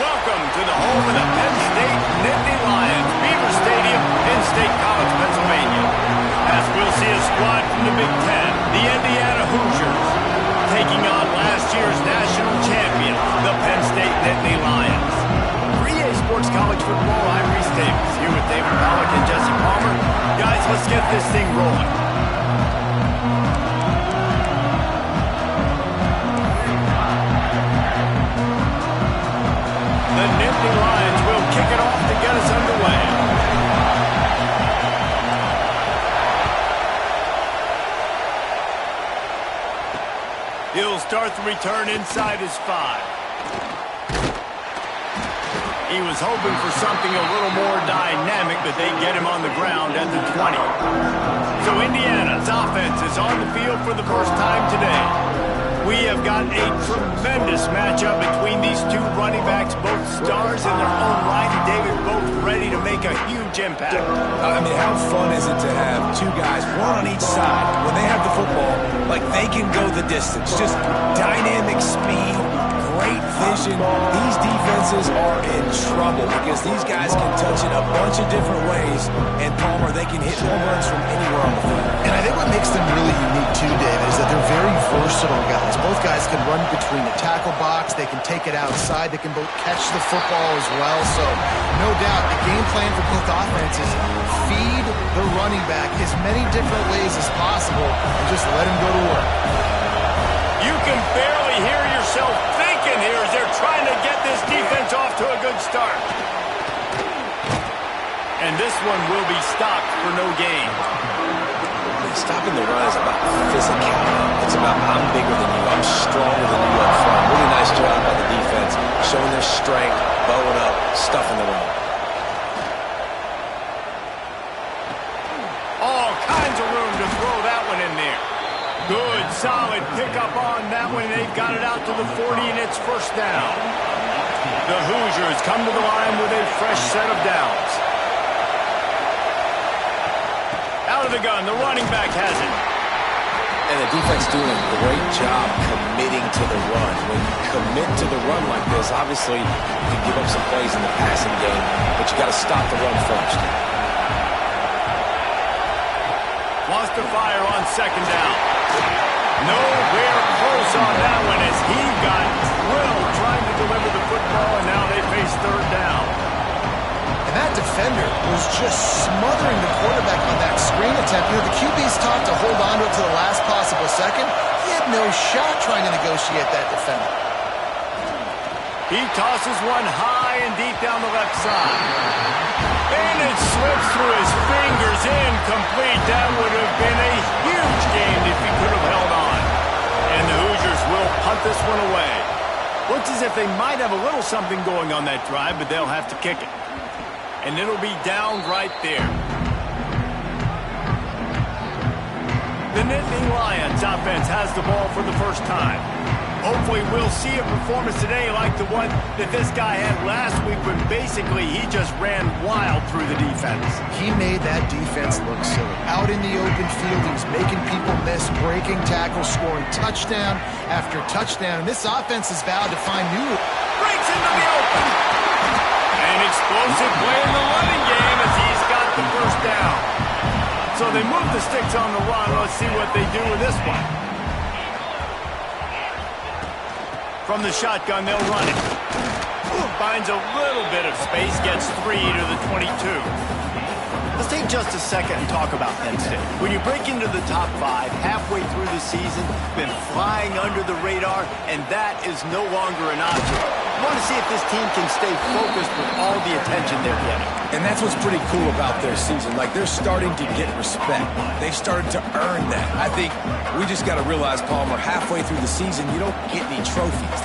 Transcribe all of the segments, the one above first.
Welcome to the home of the Penn State Nittany Lions, Beaver Stadium in State College, Pennsylvania. As we'll see a squad from the Big Ten, the Indiana Hoosiers, taking on last year's national champion, the Penn State Nittany Lions. For EA Sports College Football, I'm Reese Davis, here with David Pollack and Jesse Palmer. Guys, let's get this thing rolling. The Nittany Lions will kick it off to get us underway. He'll start the return inside his 5. He was hoping for something a little more dynamic, but they get him on the ground at the 20. So Indiana's offense is on the field for the first time today. We have got a tremendous matchup between these two running backs, both stars in their own right, and David, both ready to make a huge impact. I mean, how fun is it to have two guys, one on each side, when they have the football, like they can go the distance. Just dynamic speed, great vision. These defenses are in trouble because these guys can touch it a bunch of different ways, and Palmer, they can hit home runs from anywhere on the field. And I think what makes them really unique too, David, is that they're very versatile guys. Both guys can run between the tackle box. They can take it outside. They can both catch the football as well. So, no doubt, the game plan for both offenses, feed the running back as many different ways as possible and just let him go to work. You can barely hear yourself thinking here as they're trying to get this defense off to a good start. And this one will be stopped for no gain. Stopping the run is about physicality. It's about I'm bigger than you, I'm stronger than you up front. Really nice job by the defense, showing their strength, bowing up, stuffing the run. All kinds of room to throw that one in there. Good, solid pickup on that one. They've got it out to the 40, and it's first down. The Hoosiers come to the line with a fresh set of downs. Out of the gun, the running back has it. And the defense doing a great job committing to the run. When you commit to the run like this, obviously you can give up some plays in the passing game, but you got to stop the run first. Wants to fire on second down. Nowhere close on that one as he got drilled trying to deliver the football, and now they face third down. And that defender was just smothering the quarterback on that screen attempt. You know, the QB's taught to hold on to it to the last possible second. He had no shot trying to negotiate that defender. He tosses one high and deep down the left side. And it slips through his fingers, incomplete. That would have been a huge game if he could have held on. And the Hoosiers will punt this one away. Looks as if they might have a little something going on that drive, but they'll have to kick it. And it'll be down right there. The Nittany Lions offense has the ball for the first time. Hopefully we'll see a performance today like the one that this guy had last week when basically he just ran wild through the defense. He made that defense look silly. Out in the open field, he was making people miss, breaking tackles, scoring touchdown after touchdown. And this offense is vowed to find new... Breaks into the open. An explosive play in the running game as he's got the first down. So they move the sticks on the run. Let's see what they do with this one. From the shotgun, they'll run it. Finds a little bit of space, gets 3 to the 22. Let's take just a second and talk about Penn State. When you break into the top 5 halfway through the season, been flying under the radar, and that is no longer an option. I want to see if this team can stay focused with all the attention they're getting. And that's what's pretty cool about their season. Like, they're starting to get respect. They've started to earn that. I think we just got to realize, Palmer, halfway through the season, you don't get any trophies.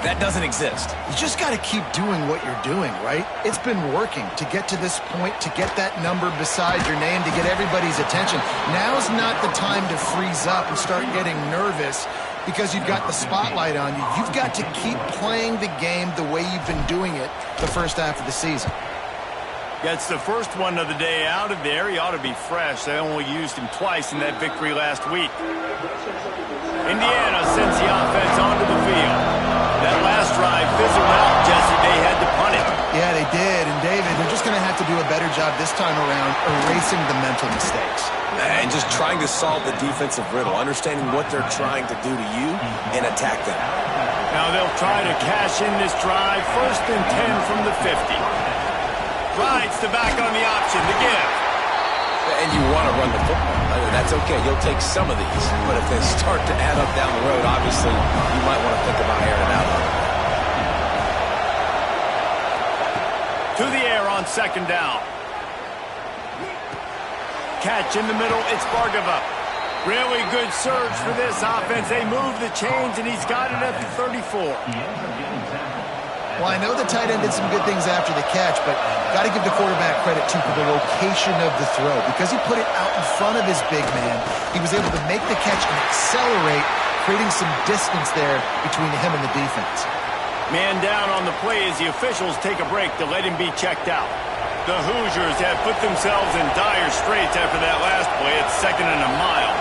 That doesn't exist. You just got to keep doing what you're doing, right? It's been working to get to this point, to get that number beside your name, to get everybody's attention. Now's not the time to freeze up and start getting nervous because you've got the spotlight on you. You've got to keep playing the game the way you've been doing it the first half of the season. Gets the first one of the day out of there. He ought to be fresh. They only used him twice in that victory last week. Indiana sends the offense onto the field. That last drive fizzled out, Jesse. They had better job this time around erasing the mental mistakes. And just trying to solve the defensive riddle, understanding what they're trying to do to you and attack them. Now they'll try to cash in this drive. 1st and 10 from the 50. Rides the back on the option to give. And you want to run the football. That's okay. You'll take some of these. But if they start to add up down the road, obviously, you might want to think about airing it out. To the air on 2nd down. Catch in the middle. It's Bargava. Really good surge for this offense. They move the chains, and he's got it at the 34. Well, I know the tight end did some good things after the catch, but got to give the quarterback credit, too, for the location of the throw. Because he put it out in front of his big man, he was able to make the catch and accelerate, creating some distance there between him and the defense. Man down on the play as the officials take a break to let him be checked out. The Hoosiers have put themselves in dire straits after that last play. It's 2nd and a mile.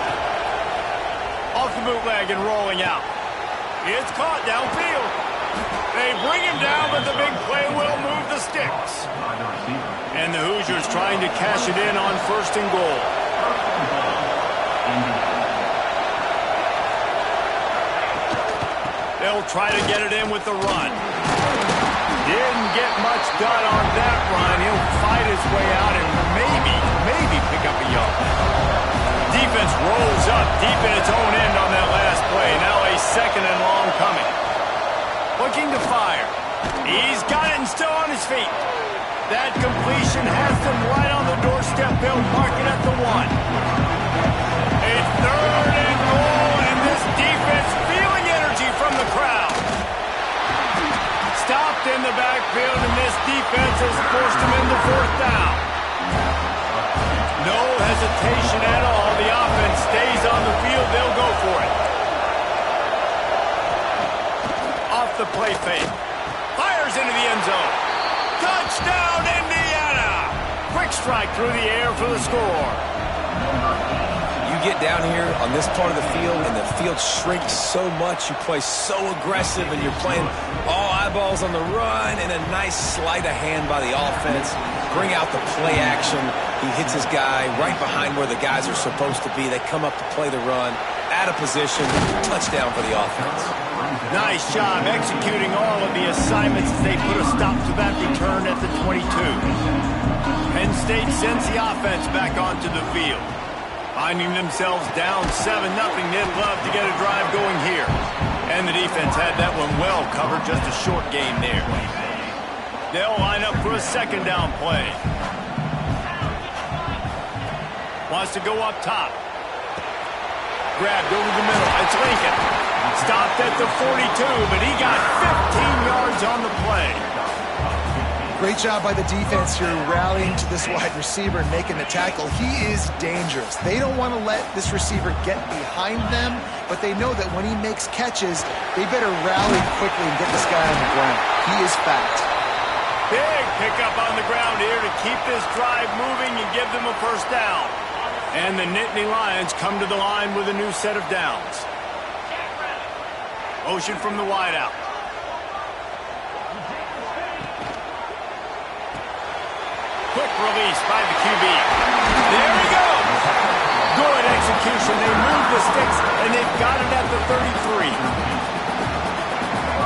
Off the bootleg and rolling out. It's caught downfield. They bring him down, but the big play will move the sticks. And the Hoosiers trying to cash it in on 1st and goal. They'll try to get it in with the run. Didn't get much done on that run. He'll fight his way out and maybe pick up a yard. Defense rolls up deep in its own end on that last play. Now a 2nd and long coming. Looking to fire. He's got it and still on his feet. That completion has them right on the doorstep. They'll mark it at the 1. It's 3rd and goal, and this defense feeling energy from the crowd. Stopped in the backfield, and this defense has forced him into 4th down. No hesitation at all. The offense stays on the field. They'll go for it. Off the play fake. Fires into the end zone. Touchdown, Indiana! Quick strike through the air for the score. You get down here on this part of the field, and the field shrinks so much. You play so aggressive, and you're playing all eyeballs on the run, and a nice sleight of hand by the offense. Bring out the play action. He hits his guy right behind where the guys are supposed to be. They come up to play the run, out of position, touchdown for the offense. Nice job executing all of the assignments as they put a stop to that return at the 22. Penn State sends the offense back onto the field. Finding themselves down 7-0, they'd love to get a drive going here. And the defense had that one well covered, just a short game there. They'll line up for a 2nd down play. Wants to go up top. Grabbed over the middle. It's Lincoln. Stopped at the 42, but he got 15 yards on the play. Great job by the defense here, rallying to this wide receiver and making the tackle. He is dangerous. They don't want to let this receiver get behind them, but they know that when he makes catches, they better rally quickly and get this guy on the ground. He is fast. Big pickup on the ground here to keep this drive moving and give them a 1st down. And the Nittany Lions come to the line with a new set of downs. Motion from the wideout. Quick release by the QB. There he goes. Good execution. They move the sticks, and they've got it at the 33.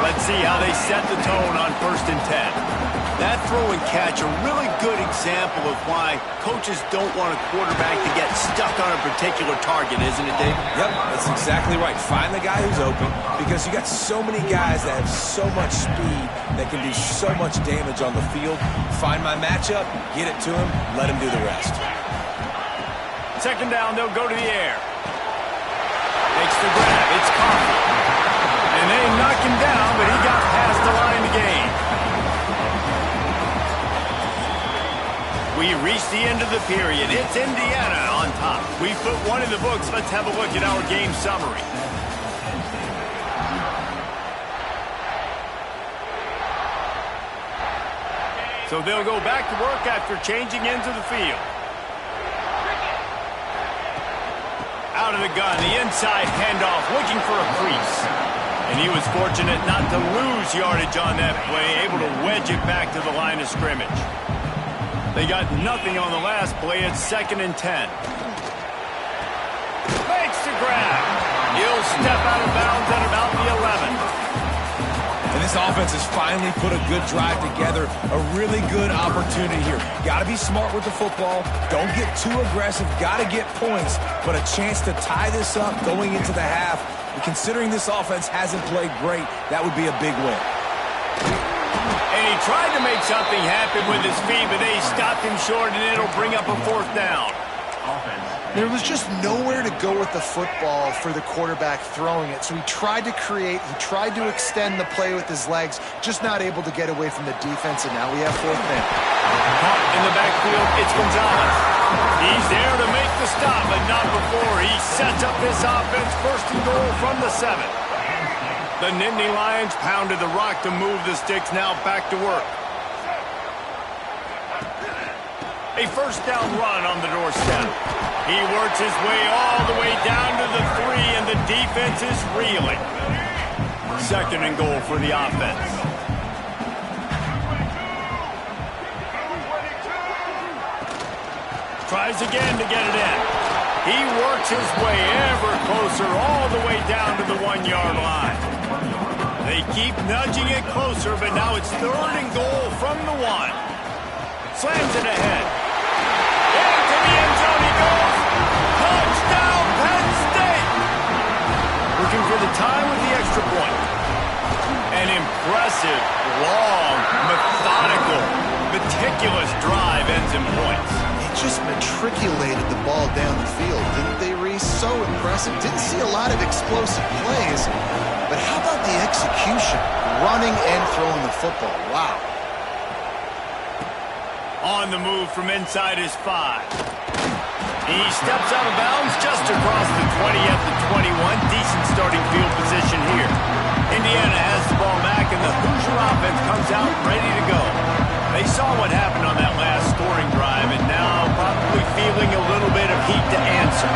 Let's see how they set the tone on 1st and 10. That throw and catch, a really good example of why coaches don't want a quarterback to get stuck on a particular target, isn't it, Dave? Yep, that's exactly right. Find the guy who's open, because you got so many guys that have so much speed that can do so much damage on the field. Find my matchup, get it to him, let him do the rest. 2nd down, they'll go to the air. Makes the grab. It's Coffey. And they knock him down, but he got past the line to gain. We reach the end of the period. It's Indiana on top. We put one in the books. Let's have a look at our game summary. So they'll go back to work after changing into the field. Out of the gun, the inside handoff, looking for a crease. And he was fortunate not to lose yardage on that play, able to wedge it back to the line of scrimmage. They got nothing on the last play. It's 2nd and 10. Makes the grab. He'll step out of bounds at about the 11. And this offense has finally put a good drive together. A really good opportunity here. Got to be smart with the football. Don't get too aggressive. Got to get points. But a chance to tie this up going into the half. And considering this offense hasn't played great, that would be a big win. And he tried to make something happen with his feet, but they stopped him short, and it'll bring up a 4th down. There was just nowhere to go with the football for the quarterback throwing it. So he tried to create, he tried to extend the play with his legs, just not able to get away from the defense, and now we have 4th man. Caught in the backfield, it's Gonzalez. He's there to make the stop, but not before he sets up this offense. 1st and goal from the 7. The Nittany Lions pounded the rock to move the sticks, now back to work. A 1st down run on the doorstep. He works his way all the way down to the 3, and the defense is reeling. 2nd and goal for the offense. Tries again to get it in. He works his way ever closer all the way down to the 1-yard line. They keep nudging it closer, but now it's 3rd and goal from the 1. Slams it ahead. Into the end zone he goes. Touchdown, Penn State! Looking for the time with the extra point. An impressive, long, methodical, meticulous drive ends in points. They just matriculated the ball down the field, didn't they, Reese? So impressive. Didn't see a lot of explosive plays, but how about the execution? Running and throwing the football. Wow. On the move from inside his 5. He steps out of bounds just across the 20 at the 21. Decent starting field position here. Indiana has the ball back, and the Hoosier offense comes out ready to go. They saw what happened on that last scoring drive, and now probably feeling a little bit of heat to answer.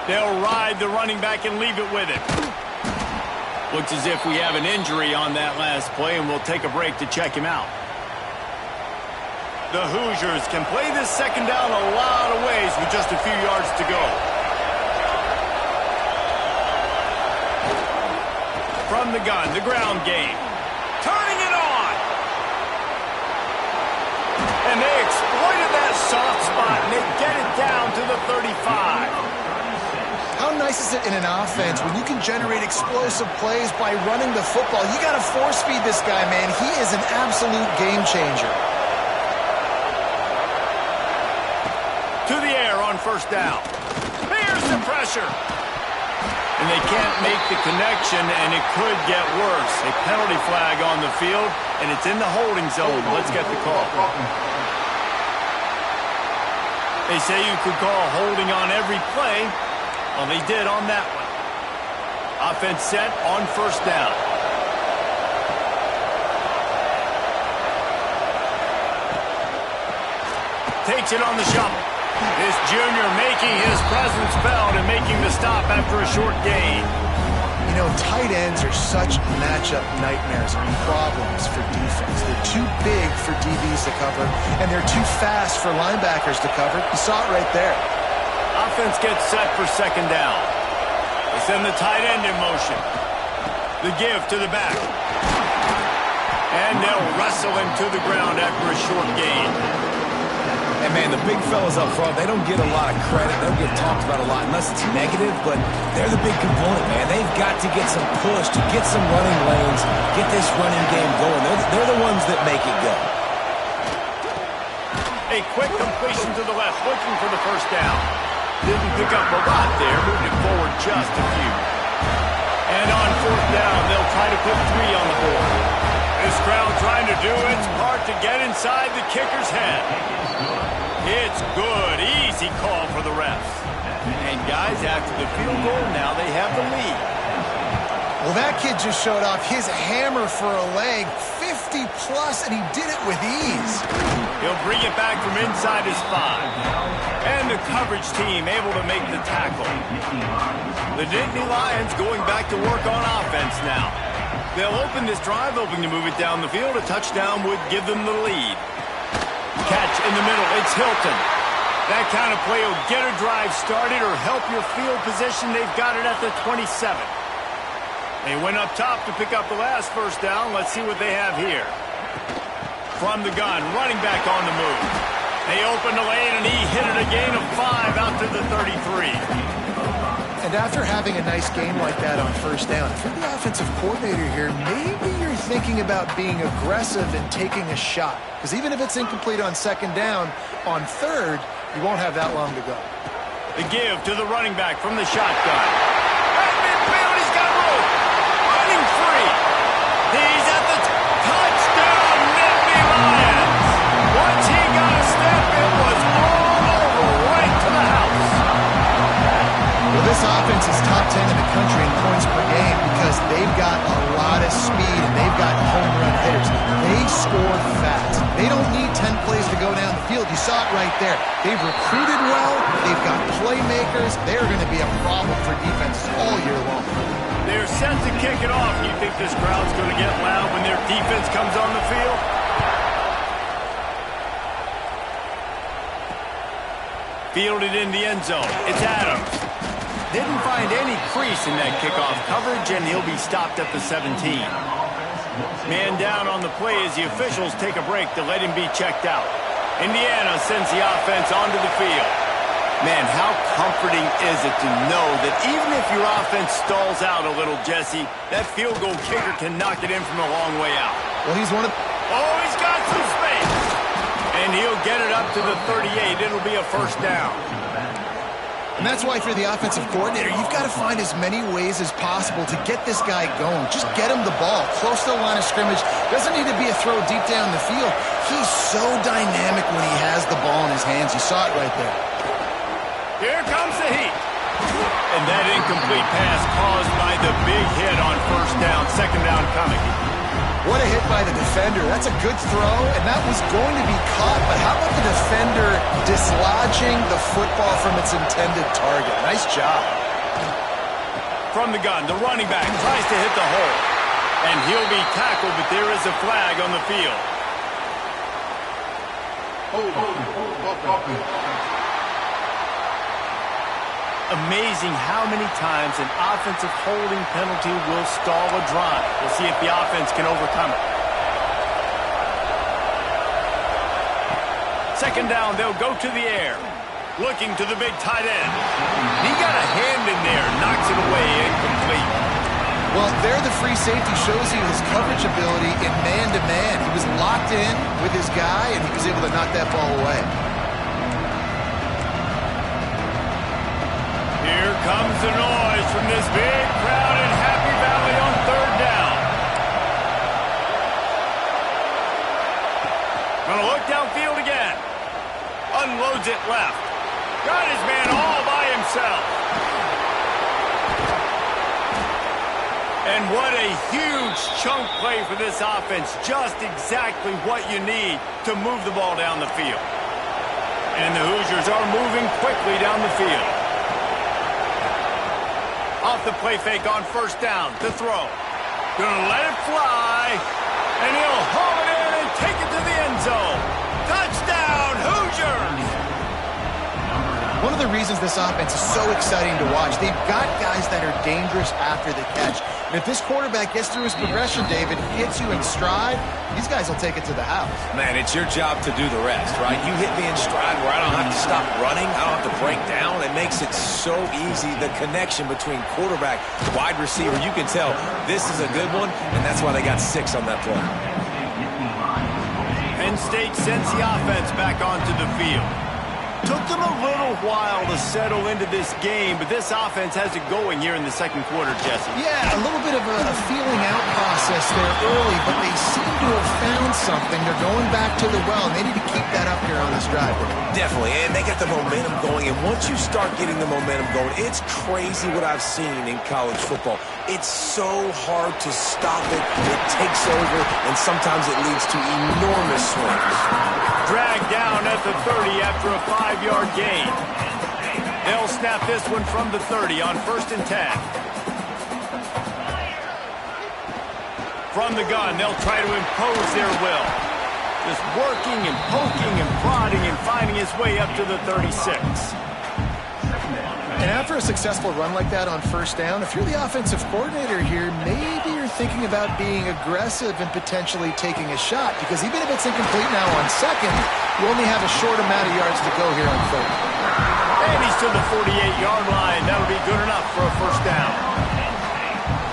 They'll ride the running back and leave it with him. Looks as if we have an injury on that last play, and we'll take a break to check him out. The Hoosiers can play this 2nd down a lot of ways with just a few yards to go. From the gun, the ground game. Turning it on! And they exploited that soft spot, and they get it down to the 35. How nice is it in an offense when you can generate explosive plays by running the football? You got to force feed this guy, man. He is an absolute game changer. To the air on 1st down. Here's the pressure. And they can't make the connection, and it could get worse. A penalty flag on the field, and it's in the holding zone. Let's get the call. They say you could call holding on every play. Well, they did on that one. Offense set on 1st down. Takes it on the shovel. This junior making his presence felt and making the stop after a short gain. You know, tight ends are such matchup nightmares and problems for defense. They're too big for DBs to cover, and they're too fast for linebackers to cover. You saw it right there. Offense gets set for 2nd down. They send the tight end in motion. The give to the back. And they'll wrestle him to the ground after a short gain. And, man, the big fellas up front, they don't get a lot of credit. They don't get talked about a lot unless it's negative, but they're the big component, man. They've got to get some push, to get some running lanes, get this running game going. They're the ones that make it go. A quick completion to the left, looking for the 1st down. Didn't pick up a lot there, moved it forward just a few. And on 4th down, they'll try to put 3 on the board. This crowd trying to do its part to get inside the kicker's head. It's good. Easy call for the refs. And guys, after the field goal, now they have the lead. Well, that kid just showed off his hammer for a leg, 50-plus, and he did it with ease. He'll bring it back from inside his 5. And the coverage team able to make the tackle. The Nittany Lions going back to work on offense now. They'll open this drive, hoping to move it down the field. A touchdown would give them the lead. Catch in the middle. It's Hilton. That kind of play will get a drive started or help your field position. They've got it at the 27. They went up top to pick up the last first down. Let's see what they have here. From the gun, running back on the move. They opened the lane, and he hit it a gain of 5 out to the 33. And after having a nice game like that on first down, if you're the offensive coordinator here, maybe you're thinking about being aggressive and taking a shot. Because even if it's incomplete on second down, on third, you won't have that long to go. The give to the running back from the shotgun. At midfield, he's got room. Running free. He's at the touchdown, Nittany Lions. Once he got a step, it was all over, right to the house. Well, this offense is top 10 in the country in points per game because they've got a lot of speed and they've got home run hitters. They score fast. They don't need 10 plays to go down the field. You saw it right there. They've recruited well. They've got playmakers. They're going to be a problem for defenses all year long. They're set to kick it off. You think this crowd's going to get loud when their defense comes on the field? Fielded in the end zone. It's Adams. Didn't find any crease in that kickoff coverage, and he'll be stopped at the 17. Man down on the play as the officials take a break to let him be checked out. Indiana sends the offense onto the field. Man, how comforting is it to know that even if your offense stalls out a little, Jesse, that field goal kicker can knock it in from a long way out. Well, he's one of... Oh, he's got some space. And he'll get it up to the 38. It'll be a first down. And that's why if you're the offensive coordinator, you've got to find as many ways as possible to get this guy going. Just get him the ball close to the line of scrimmage. Doesn't need to be a throw deep down the field. He's so dynamic when he has the ball in his hands. You saw it right there. Here comes the heat. And that incomplete pass caused by the big hit on first down, second down coming. What a hit by the defender. That's a good throw, and that was going to be caught. But how about the defender dislodging the football from its intended target? Nice job. From the gun, the running back tries to hit the hole. And he'll be tackled, but there is a flag on the field. Amazing how many times an offensive holding penalty will stall a drive. We'll see if the offense can overcome it. Second down, they'll go to the air. Looking to the big tight end. He got a hand in there, knocks it away, incomplete. Well, there the free safety shows you his coverage ability in man-to-man. He was locked in with his guy, and he was able to knock that ball away. Here comes the noise from this big crowd in Happy Valley on third down. Gonna look downfield again. Unloads it left. Got his man all by himself. And what a huge chunk play for this offense. Just exactly what you need to move the ball down the field. And the Hoosiers are moving quickly down the field. Off the play fake on first down to throw. Gonna let it fly. And he'll haul it in and take it to the end zone. Touchdown, Hoosiers! One of the reasons this offense is so exciting to watch, they've got guys that are dangerous after the catch. And if this quarterback gets through his progression, David, hits you in stride, these guys will take it to the house. Man, it's your job to do the rest, right? You hit me in stride where I don't have to stop running. I don't have to break down. It makes it so easy, the connection between quarterback, wide receiver. You can tell this is a good one, and that's why they got 6 on that play. Penn State sends the offense back onto the field. Took them a little while to settle into this game, but this offense has it going here in the second quarter, Jesse. Yeah, a little bit of a feeling out process there early, but they seem to have found something. They're going back to the well, and they need to keep that up here on this drive. Definitely, and they got the momentum going, and once you start getting the momentum going, it's crazy what I've seen in college football. It's so hard to stop it. It takes over, and sometimes it leads to enormous swings. Dragged down at the 30 after a 5-yard gain. They'll snap this one from the 30 on 1st and 10. From the gun, they'll try to impose their will. Just working and poking and prodding and finding his way up to the 36. And after a successful run like that on first down, if you're the offensive coordinator here, maybe you're thinking about being aggressive and potentially taking a shot, because even if it's incomplete now on second, you only have a short amount of yards to go here on third. And he's to the 48-yard line. That'll be good enough for a first down.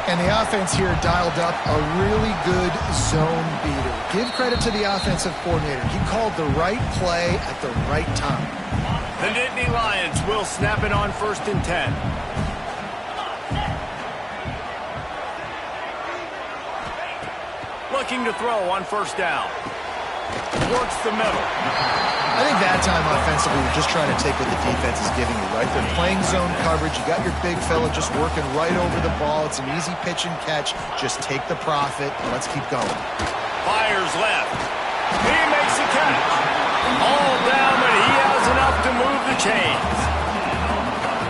And the offense here dialed up a really good zone beater. Give credit to the offensive coordinator. He called the right play at the right time. The Nittany Lions will snap it on 1st and 10. Looking to throw on first down. Works the middle. I think that time offensively, you're just trying to take what the defense is giving you, right? They're playing zone coverage. You got your big fella just working right over the ball. It's an easy pitch and catch. Just take the profit, and let's keep going. Fires left. He makes the catch. All down, but he has enough to move the chains.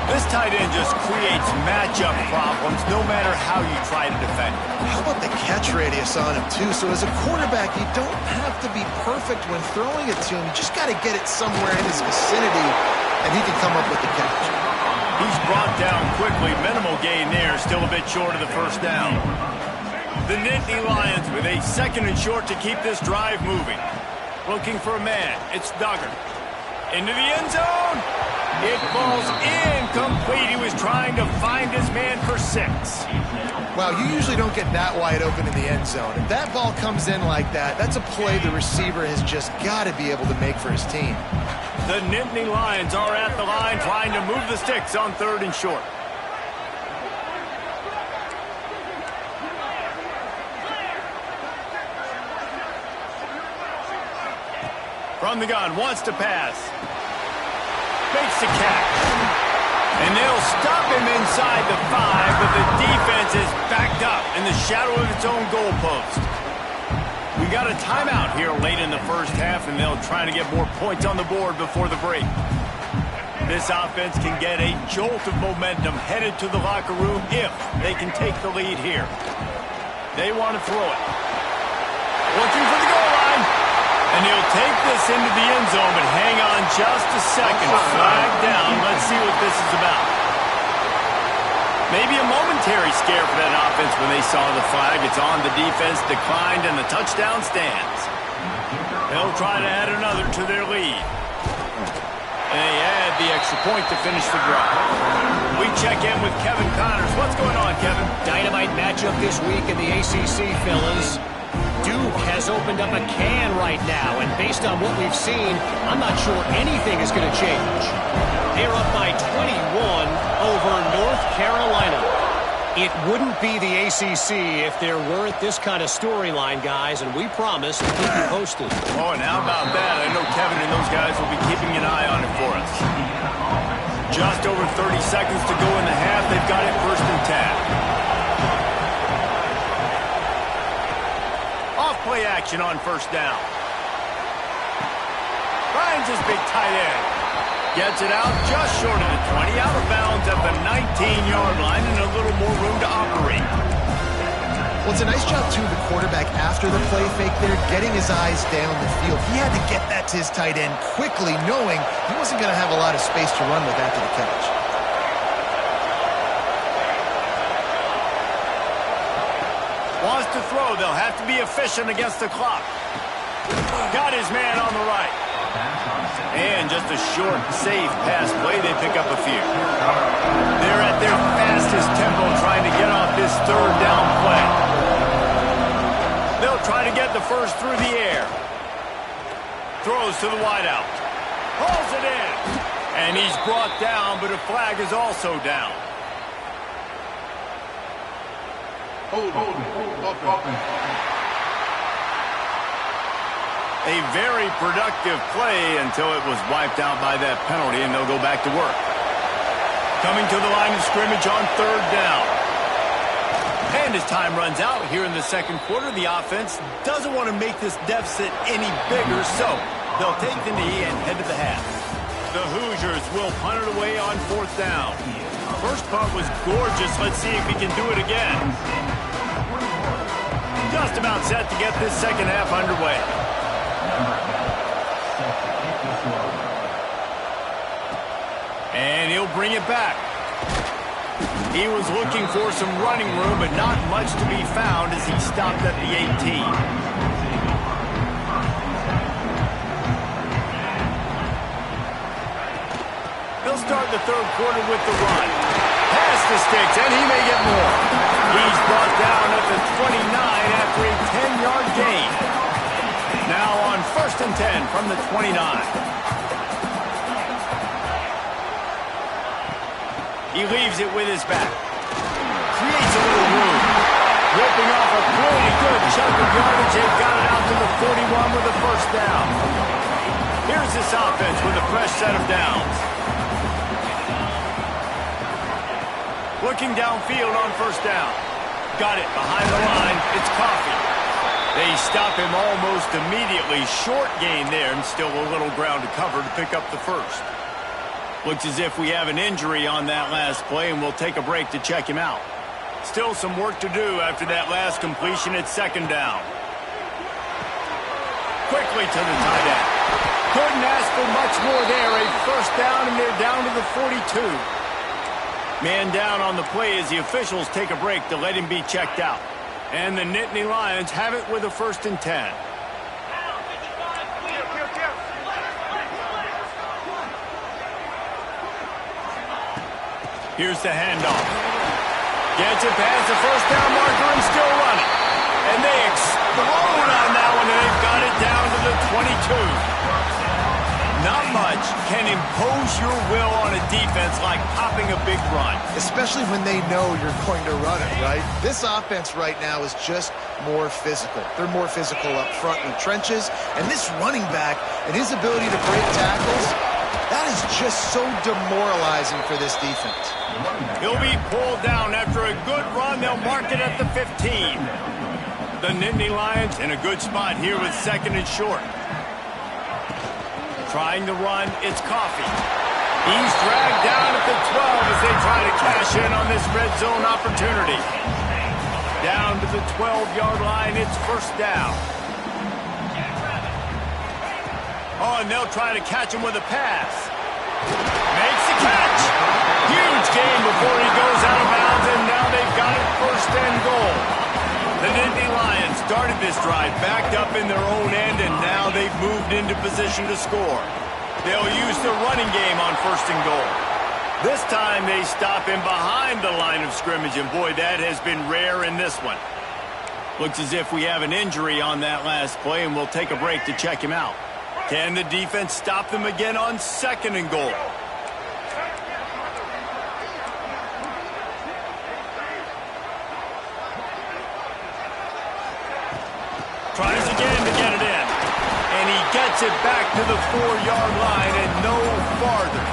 This tight end just creates matchup problems no matter how you try to defend it. How about the catch radius on him, too? So as a quarterback, you don't have to be perfect when throwing it to him. You just got to get it somewhere in his vicinity, and he can come up with the catch. He's brought down quickly. Minimal gain there. Still a bit short of the first down. The Nittany Lions with a 2nd and short to keep this drive moving. Looking for a man. It's Duggar. Into the end zone. It falls incomplete. He was trying to find his man for 6. Wow, you usually don't get that wide open in the end zone. If that ball comes in like that, that's a play the receiver has just got to be able to make for his team. The Nittany Lions are at the line trying to move the sticks on 3rd and short. From the gun, wants to pass. Makes the catch. And they'll stop him inside the 5, but the defense is backed up in the shadow of its own goalpost. We got a timeout here late in the first half, and they'll try to get more points on the board before the break. This offense can get a jolt of momentum headed to the locker room if they can take the lead here. They want to throw it. Looking for the goal line. And he'll take this into the end zone, but hang on just a second. Flag down. Let's see what this is about. Maybe a momentary scare for that offense when they saw the flag. It's on, the defense declined, and the touchdown stands. They'll try to add another to their lead. And they add the extra point to finish the drive. We check in with Kevin Connors. What's going on, Kevin? Dynamite matchup this week in the ACC, fellas. Duke has opened up a can right now, and based on what we've seen, I'm not sure anything is going to change. They're up by 21 over North Carolina. It wouldn't be the ACC if there weren't this kind of storyline, guys, and we promise to keep you posted. Oh, and how about that? I know Kevin and those guys will be keeping an eye on it for us. Just over 30 seconds to go in the half. They've got it 1st and 10. Play action on first down. Finds his big tight end. Gets it out just short of the 20. Out of bounds at the 19-yard line and a little more room to operate. Well, it's a nice job, too, the quarterback after the play fake there, getting his eyes down the field. He had to get that to his tight end quickly, knowing he wasn't going to have a lot of space to run with after the catch. Wants to throw. They'll have to be efficient against the clock. Got his man on the right. And just a short, safe pass play. They pick up a few. They're at their fastest tempo trying to get off this 3rd down play. They'll try to get the first through the air. Throws to the wideout. Pulls it in. And he's brought down, but a flag is also down. A very productive play until it was wiped out by that penalty, and they'll go back to work. Coming to the line of scrimmage on 3rd down. And as time runs out here in the 2nd quarter, the offense doesn't want to make this deficit any bigger, so they'll take the knee and head to the half. The Hoosiers will punt it away on 4th down. First punt was gorgeous. Let's see if he can do it again. just about set to get this second half underway. And he'll bring it back. He was looking for some running room, but not much to be found as he stopped at the 18. He'll start the third quarter with the run. Pass the sticks, and he may get more. He's brought down at the 29 after a 10-yard gain. Now on 1st and 10 from the 29. He leaves it with his back. Creates a little room. Ripping off a pretty good chunk of yardage. They've got it out to the 41 with a first down. Here's this offense with a fresh set of downs. Looking downfield on first down. Got it behind the line. It's Coffee. They stop him almost immediately. Short gain there and still a little ground to cover to pick up the first. Looks as if we have an injury on that last play, and we'll take a break to check him out. Still some work to do after that last completion at second down. Quickly to the tight end. Couldn't ask for much more there. A first down, and they're down to the 42. Man down on the play as the officials take a break to let him be checked out. And the Nittany Lions have it with a 1st and 10. Here's the handoff. Gets it past the first down marker and still running. And they explode on that one, and they've got it down to the 22. Not much can impose your will on a defense like popping a big run. Especially when they know you're going to run it, right? This offense right now is just more physical. They're more physical up front in the trenches. And this running back and his ability to break tackles, that is just so demoralizing for this defense. He'll be pulled down after a good run. They'll mark it at the 15. The Nittany Lions in a good spot here with 2nd and short. Trying to run, it's Coffee. He's dragged down at the 12 as they try to cash in on this red zone opportunity. Down to the 12-yard line, it's first down. Oh, and they'll try to catch him with a pass. Makes the catch. Huge gain before he goes out of bounds, and now they've got it 1st and goal. The Nittany Lions started this drive backed up in their own end, and now they've moved into position to score. They'll use the running game on 1st and goal. This time they stop him behind the line of scrimmage, and boy, that has been rare in this one. Looks as if we have an injury on that last play, and we'll take a break to check him out. Can the defense stop them again on 2nd and goal? Tries again to get it in. And he gets it back to the 4-yard line and no farther.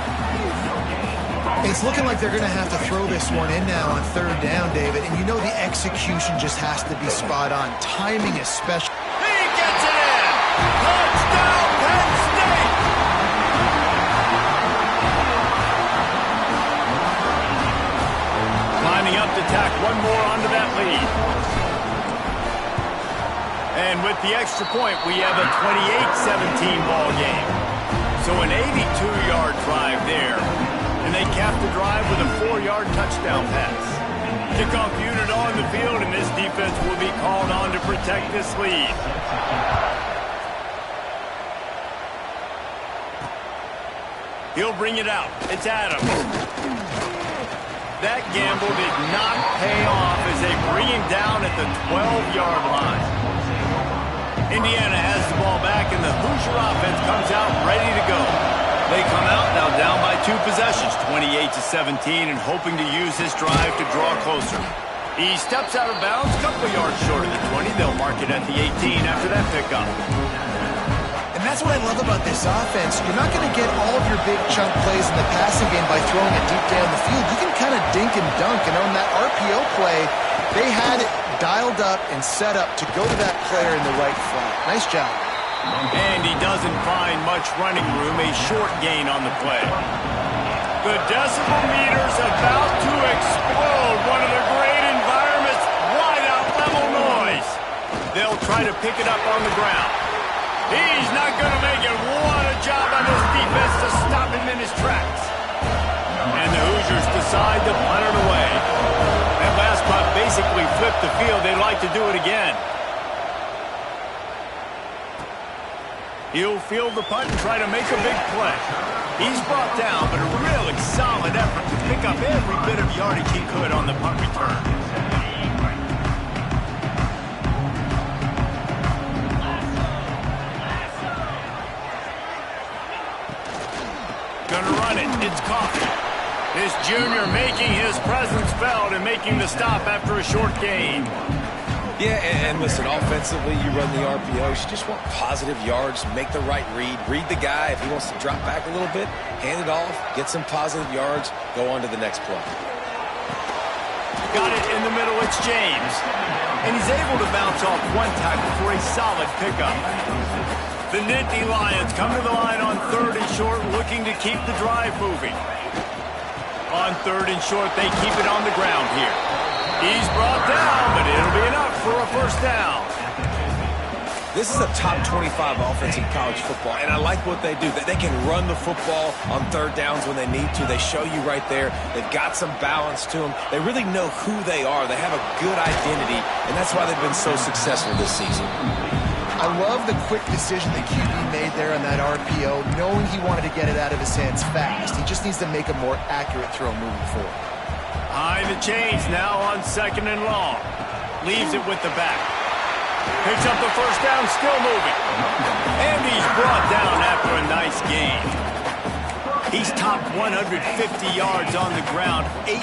It's looking like they're going to have to throw this one in now on 3rd down, David. And you know the execution just has to be spot on. Timing especially. He gets it in! Touchdown, Penn State! Lining up to tack one more onto that lead. And with the extra point, we have a 28-17 ball game. So an 82-yard drive there. And they cap the drive with a 4-yard touchdown pass. Kickoff unit on the field, and this defense will be called on to protect this lead. He'll bring it out. It's Adams. That gamble did not pay off as they bring him down at the 12-yard line. Indiana has the ball back, and the Hoosier offense comes out ready to go. They come out now down by 2 possessions, 28-17, and hoping to use this drive to draw closer. He steps out of bounds, a couple yards short of the 20. They'll mark it at the 18 after that pickup. And that's what I love about this offense. You're not going to get all of your big chunk plays in the passing game by throwing it deep down the field. You can kind of dink and dunk, and on that RPO play, they had it dialed up and set up to go to that player in the right flat. Nice job. And he doesn't find much running room, a short gain on the play. The decibel meter's about to explode. One of the great environments, wide out level noise. try to pick it up on the ground. He's not going to make it. What a job on this defense to stop him in his tracks. And the Hoosiers decide to punt it away. That last punt basically flipped the field. They'd like to do it again. He'll field the punt and try to make a big play. He's brought down, but a really solid effort to pick up every bit of yardage he could on the punt return. Gonna run it. It's Coffee. This junior making his presence felt and making the stop after a short gain. Yeah, and listen, offensively, you run the RPOs. You just want positive yards, make the right read the guy. If he wants to drop back a little bit, hand it off, get some positive yards, go on to the next play. Got it in the middle, it's James. And he's able to bounce off one tackle for a solid pickup. The Nittany Lions come to the line on 3rd and short, looking to keep the drive moving. On 3rd and short, they keep it on the ground here. He's brought down, but it'll be enough for a first down. This is a top 25 offense in college football, and I like what they do. They can run the football on 3rd downs when they need to. They show you right there. They've got some balance to them. They really know who they are. They have a good identity, and that's why they've been so successful this season. I love the quick decision that QB made there on that RPO, knowing he wanted to get it out of his hands fast. He just needs to make a more accurate throw moving forward. High the chains now on 2nd and long. Leaves it with the back. Picks up the first down, still moving. And he's brought down after a nice gain. He's topped 150 yards on the ground. 18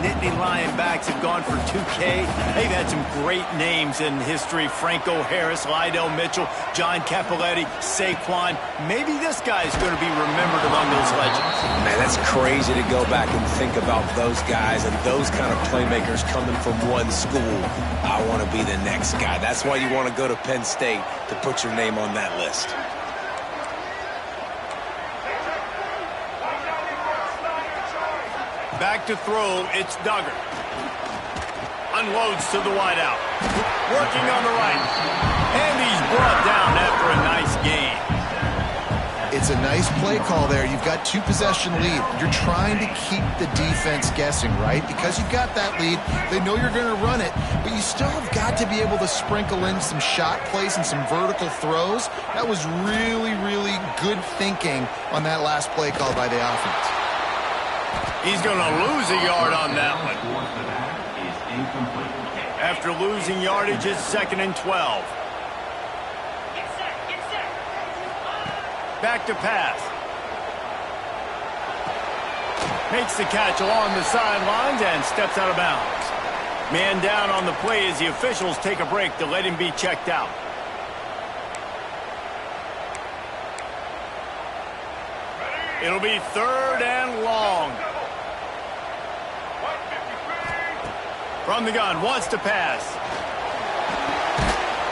Nittany Lion backs have gone for 2K. They've had some great names in history. Franco Harris, Lydell Mitchell, John Cappelletti, Saquon. Maybe this guy's going to be remembered among those legends. Man, that's crazy to go back and think about those guys and those kind of playmakers coming from one school. I want to be the next guy. That's why you want to go to Penn State, to put your name on that list. Back to throw, it's Duggar. Unloads to the wideout. Working on the right. And he's brought down after a nice gain. It's a nice play call there. You've got 2-possession lead. You're trying to keep the defense guessing, right? Because you've got that lead. They know you're going to run it, but you still have got to be able to sprinkle in some shot plays and some vertical throws. That was really, really good thinking on that last play call by the offense. He's going to lose a yard on that one. After losing yardage, it's 2nd and 12. Back to pass. Makes the catch along the sidelines and steps out of bounds. Man down on the play as the officials take a break to let him be checked out. It'll be 3rd and long. From the gun, wants to pass.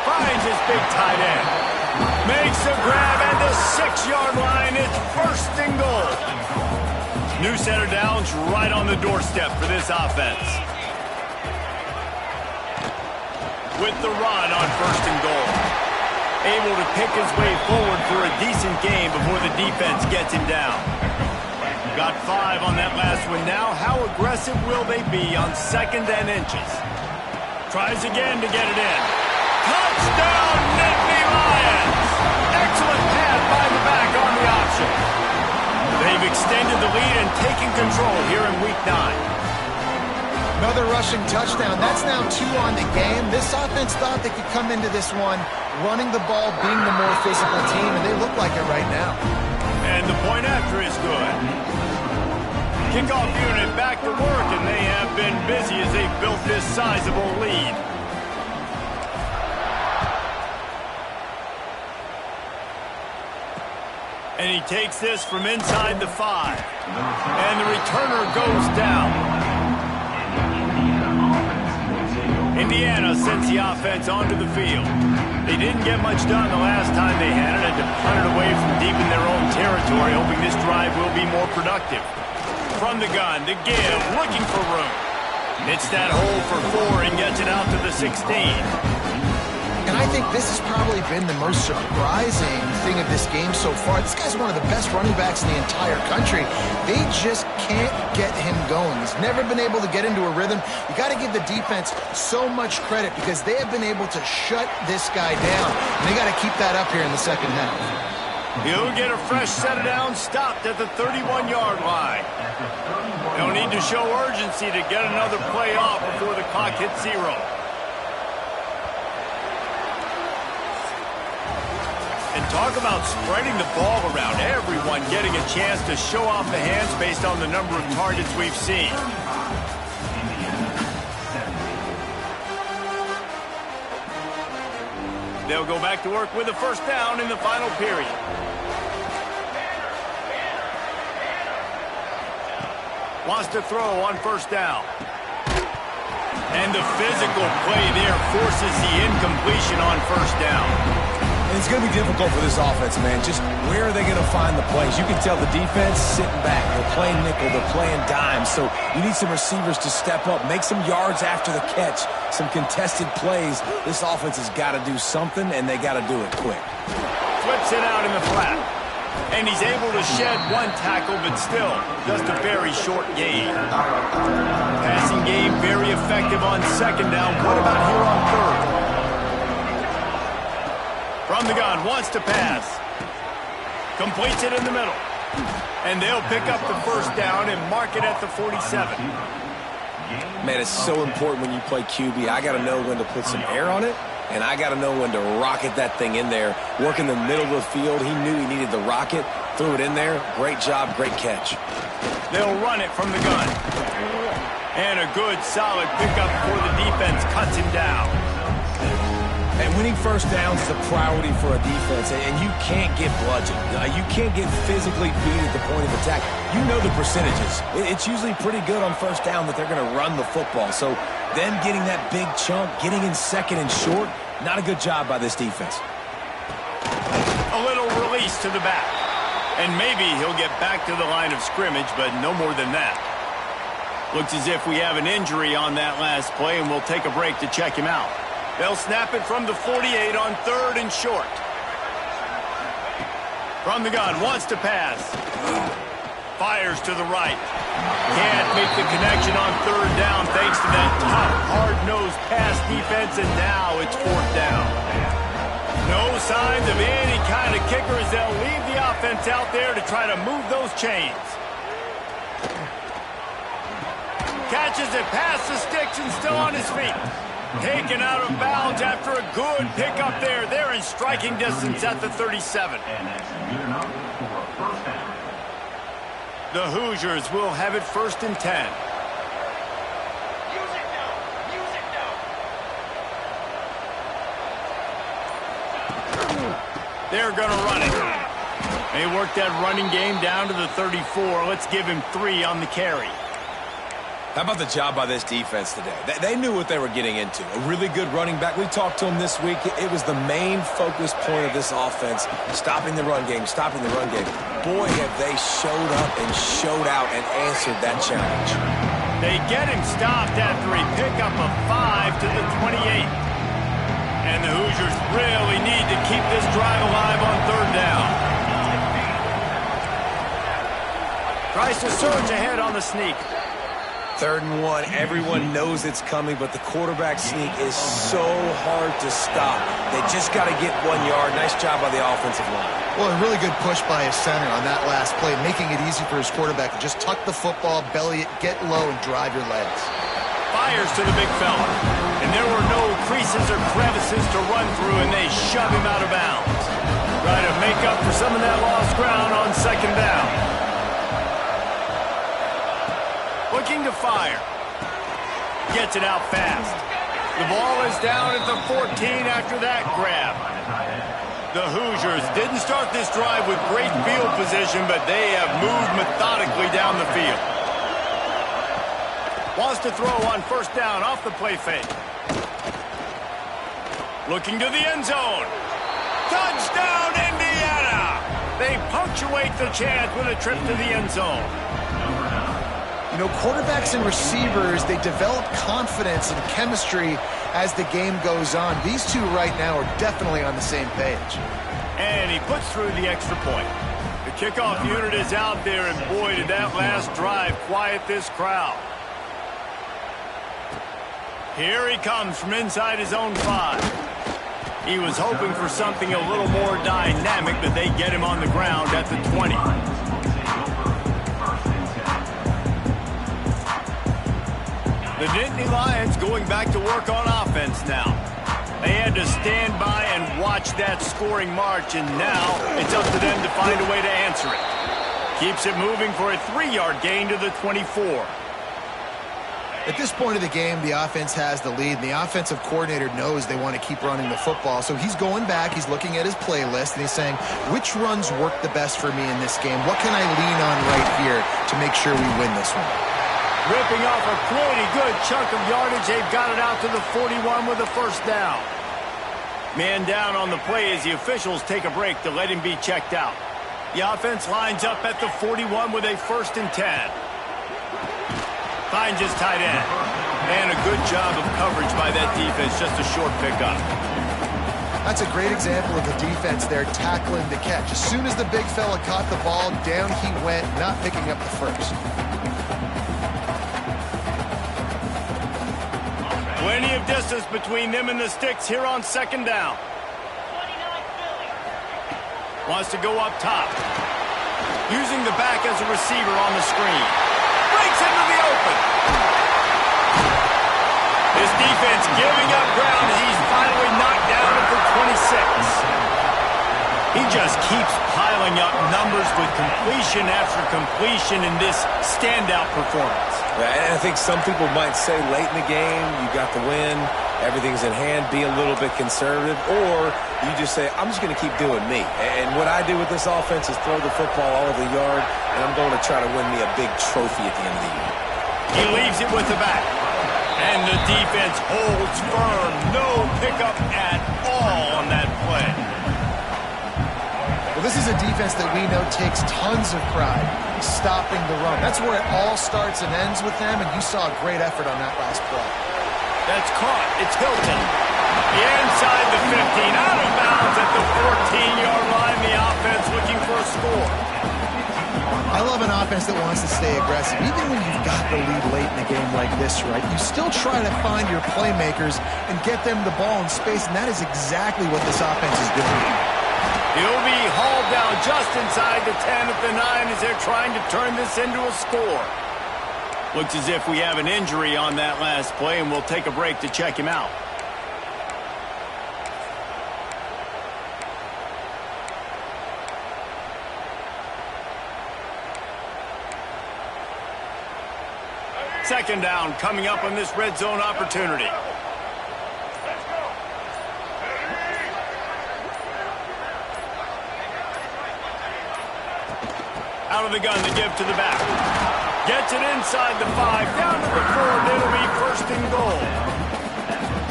Finds his big tight end. Makes a grab at the 6-yard line. It's 1st and goal. New set of downs right on the doorstep for this offense. With the run on 1st and goal. Able to pick his way forward for a decent game before the defense gets him down. Got 5 on that last one now. How aggressive will they be on 2nd and inches? Tries again to get it in. Touchdown, Nittany Lions! Excellent pass by the back on the option. They've extended the lead and taken control here in Week 9. Another rushing touchdown. That's now 2 on the game. This offense thought they could come into this one running the ball, being the more physical team, and they look like it right now. And the point after is good. Kickoff unit back to work, and they have been busy as they've built this sizable lead. And he takes this from inside the 5. And the returner goes down. Indiana sends the offense onto the field. They didn't get much done the last time they had it, and to punt it away from deep in their own territory, hoping this drive will be more productive. From the gun, to give, looking for room. Hits that hole for 4 and gets it out to the 16. And I think this has probably been the most surprising thing of this game so far. This guy's one of the best running backs in the entire country. They just can't get him going. He's never been able to get into a rhythm. You got to give the defense so much credit because they have been able to shut this guy down. And they got to keep that up here in the second half. He'll get a fresh set of downs stopped at the 31-yard line. They'll need to show urgency to get another play off before the clock hits 0. And talk about spreading the ball around. Everyone getting a chance to show off the hands based on the number of targets we've seen. They'll go back to work with a first down in the final period. Wants to throw on first down. And the physical play there forces the incompletion on first down. And it's going to be difficult for this offense, man. Just where are they going to find the plays? You can tell the defense sitting back. They're playing nickel. They're playing dime. So you need some receivers to step up, make some yards after the catch, some contested plays. This offense has got to do something, and they got to do it quick. Flips it out in the flat. And he's able to shed one tackle, but still just a very short gain. Passing game very effective on second down. What about here on third? From the gun, wants to pass. Completes it in the middle. And they'll pick up the first down and mark it at the 47. Man, it's so important when you play QB. I got to know when to put some air on it, and I got to know when to rocket that thing in there. Work in the middle of the field. He knew he needed the rocket. Threw it in there. Great job, great catch. They'll run it from the gun. And a good, solid pickup before the defense cuts him down. And winning first downs is a priority for a defense, and you can't get bludgeoned. You can't get physically beat at the point of attack. You know the percentages. It's usually pretty good on first down that they're going to run the football. So them getting that big chunk, getting in second and short, not a good job by this defense. A little release to the back. And maybe he'll get back to the line of scrimmage, but no more than that. Looks as if we have an injury on that last play, and we'll take a break to check him out. They'll snap it from the 48 on third and short. From the gun, wants to pass. Fires to the right. Can't make the connection on third down thanks to that tough, hard-nosed pass defense, and now it's fourth down. No signs of any kind of kickers. They'll leave the offense out there to try to move those chains. Catches it past the sticks and still on his feet. Taken out of bounds after a good pickup there. They're in striking distance at the 37. The Hoosiers will have it first and 10. They're going to run it. They work that running game down to the 34. Let's give him 3 on the carry. How about the job by this defense today? They knew what they were getting into. A really good running back. We talked to him this week. It was the main focus point of this offense, stopping the run game, stopping the run game. Boy, have they showed up and showed out and answered that challenge. They get him stopped after a pickup of 5 to the 28. And the Hoosiers really need to keep this drive alive on third down. Tries to surge ahead on the sneak. 3rd and 1, everyone knows it's coming, but the quarterback sneak is so hard to stop. They just got to get 1 yard. Nice job by the offensive line. Well, a really good push by his center on that last play, making it easy for his quarterback to just tuck the football, belly it, get low, and drive your legs. Fires to the big fella. And there were no creases or crevices to run through, and they shove him out of bounds. Try to make up for some of that lost ground on second down. Looking to fire. Gets it out fast. The ball is down at the 14 after that grab. The Hoosiers didn't start this drive with great field position, but they have moved methodically down the field. Wants to throw on first down off the play fake. Looking to the end zone. Touchdown, Indiana! They punctuate the chance with a trip to the end zone. You know, quarterbacks and receivers, they develop confidence and chemistry as the game goes on. These two right now are definitely on the same page. And he puts through the extra point. The kickoff unit is out there, and boy, did that last drive quiet this crowd. Here he comes from inside his own 5. He was hoping for something a little more dynamic, but they get him on the ground at the 20. The Nittany Lions going back to work on offense now. They had to stand by and watch that scoring march, and now it's up to them to find a way to answer it. Keeps it moving for a 3-yard gain to the 24. At this point of the game, the offense has the lead, and the offensive coordinator knows they want to keep running the football. So he's going back, he's looking at his playlist, and he's saying, which runs work the best for me in this game? What can I lean on right here to make sure we win this one? Ripping off a pretty good chunk of yardage. They've got it out to the 41 with a first down. Man down on the play as the officials take a break to let him be checked out. The offense lines up at the 41 with a 1st and 10. Finds his tight end. And a good job of coverage by that defense. Just a short pickup. That's a great example of the defense there tackling the catch. As soon as the big fella caught the ball, down he went, not picking up the first. Plenty of distance between them and the sticks here on 2nd down. Wants to go up top. Using the back as a receiver on the screen. Breaks into the open. This defense giving up ground as he's finally knocked down at the 26. He just keeps piling up numbers with completion after completion in this standout performance. And I think some people might say late in the game, you got the win, everything's in hand, be a little bit conservative, or you just say, I'm just going to keep doing me. And what I do with this offense is throw the football all over the yard, and I'm going to try to win me a big trophy at the end of the year. He leaves it with the back. And the defense holds firm. No pickup at all on that play. Well, this is a defense that we know takes tons of pride stopping the run. That's where it all starts and ends with them, and you saw a great effort on that last play. That's caught. It's Hilton. Inside the 15, out of bounds at the 14-yard line. The offense looking for a score. I love an offense that wants to stay aggressive. Even when you've got the lead late in a game like this, right, you still try to find your playmakers and get them the ball in space, and that is exactly what this offense is doing. He'll be hauled down just inside the 10 at the 9 as they're trying to turn this into a score. Looks as if we have an injury on that last play, and we'll take a break to check him out. Second down coming up on this red zone opportunity. Out of the gun to give to the back. Gets it inside the 5, down to the 4, and it'll be 1st and goal.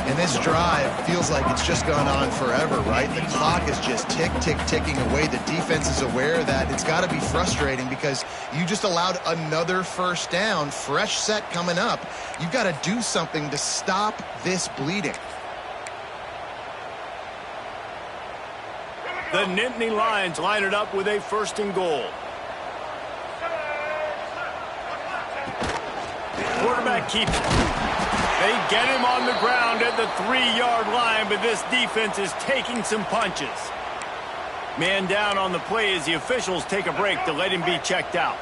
And this drive feels like it's just gone on forever, right? The clock is just ticking away. The defense is aware of that. It's got to be frustrating because you just allowed another first down, fresh set coming up. You've got to do something to stop this bleeding. The Nittany Lions line it up with a 1st and goal. Quarterback keeps it. They get him on the ground at the 3-yard line, but this defense is taking some punches. Man down on the play as the officials take a break to let him be checked out.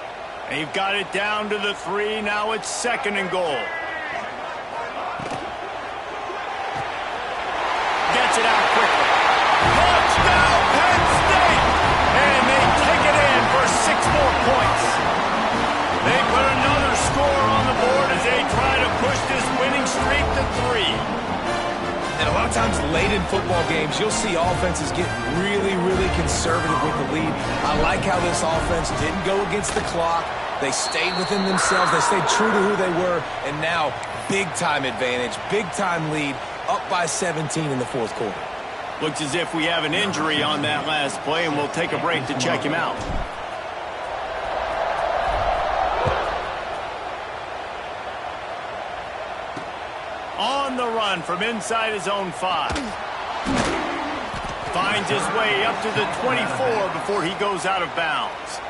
They've got it down to the 3. Now it's 2nd and goal. Gets it out quickly. Touchdown, Penn State! And they take it in for 6 more points. They put another score on the board as they try to push this winning streak to 3. And a lot of times late in football games, you'll see offenses get really, really conservative with the lead. I like how this offense didn't go against the clock. They stayed within themselves. They stayed true to who they were. And now, big-time advantage, big-time lead, up by 17 in the 4th quarter. Looks as if we have an injury on that last play, and we'll take a break to check him out. run from inside his own 5. Finds his way up to the 24 before he goes out of bounds.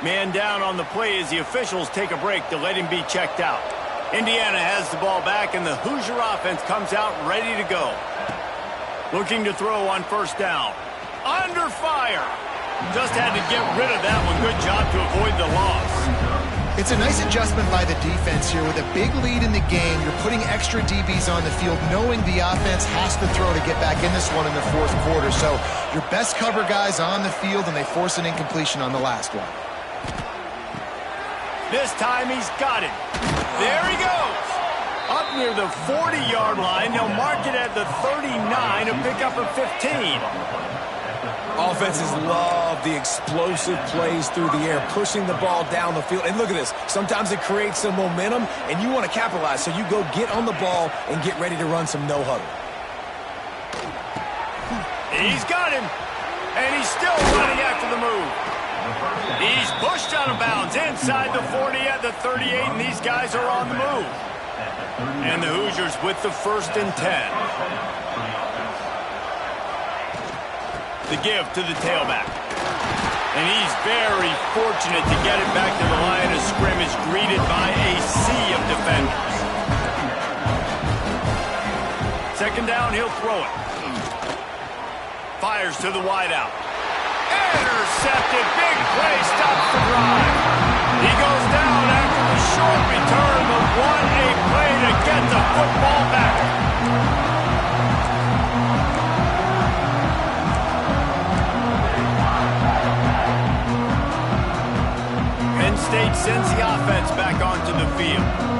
Man down on the play as the officials take a break to let him be checked out. Indiana has the ball back, and the Hoosier offense comes out ready to go. Looking to throw on first down. Under fire. Just had to get rid of that one. Good job to avoid the loss. It's a nice adjustment by the defense here. With a big lead in the game, you're putting extra DBs on the field, knowing the offense has to throw to get back in this one in the fourth quarter. So your best cover guys on the field, and they force an incompletion on the last one. This time he's got it. There he goes. Up near the 40-yard line. They'll mark it at the 39 to pick up a 15. Offenses love the explosive plays through the air, pushing the ball down the field. And look at this. Sometimes it creates some momentum, and you want to capitalize. So you go get on the ball and get ready to run some no-huddle. He's got him. And he's still running after the move. He's pushed out of bounds inside the 40 at the 38, and these guys are on the move. And the Hoosiers with the 1st and 10. The give to the tailback. And he's very fortunate to get it back to the line of scrimmage, greeted by a sea of defenders. 2nd down, he'll throw it. Fires to the wideout. Intercepted. Big play. Stops the drive. He goes down after the short return, but what a play to get the football back. Penn State sends the offense back onto the field.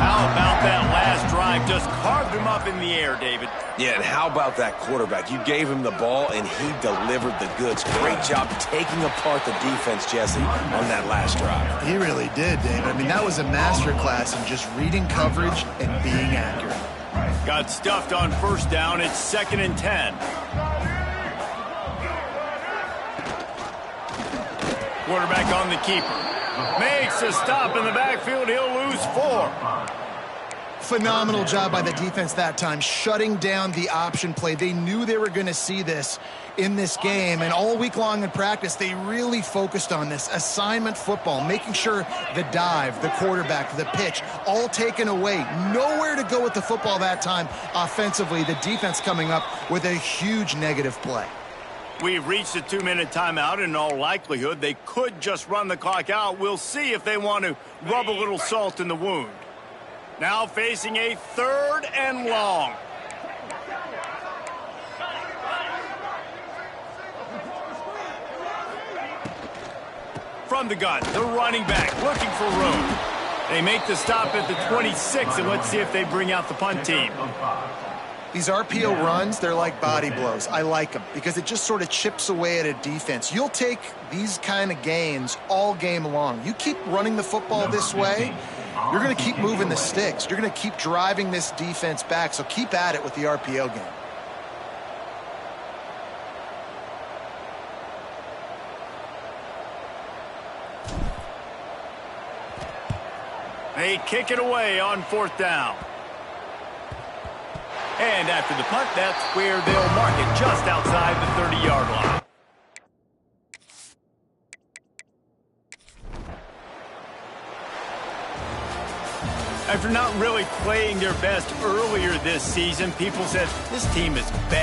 How about that last drive? Just carved him up in the air, David. Yeah, and how about that quarterback? You gave him the ball, and he delivered the goods. Great job taking apart the defense, Jesse, on that last drive. He really did, David. I mean, that was a masterclass in just reading coverage and being accurate. Got stuffed on 1st down. It's 2nd and 10. Quarterback on the keeper. Makes a stop in the backfield. He'll lose 4. Phenomenal job by the defense that time, shutting down the option play. They knew they were going to see this in this game, and all week long in practice, they really focused on this assignment football, making sure the dive, the quarterback, the pitch, all taken away. Nowhere to go with the football that time offensively. The defense coming up with a huge negative play. We've reached a 2-minute timeout, and in all likelihood, they could just run the clock out. We'll see if they want to rub a little salt in the wound. Now facing a 3rd and long. From the gun, the running back looking for room. They make the stop at the 26, and let's see if they bring out the punt team. These RPO runs, they're like body blows. I like them because it just sort of chips away at a defense. You'll take these kind of gains all game long. You keep running the football this way, you're going to keep moving the sticks. You're going to keep driving this defense back, so keep at it with the RPO game. They kick it away on 4th down. And after the punt, that's where they'll mark it, just outside the 30-yard line. After not really playing their best earlier this season, people said this team is bad.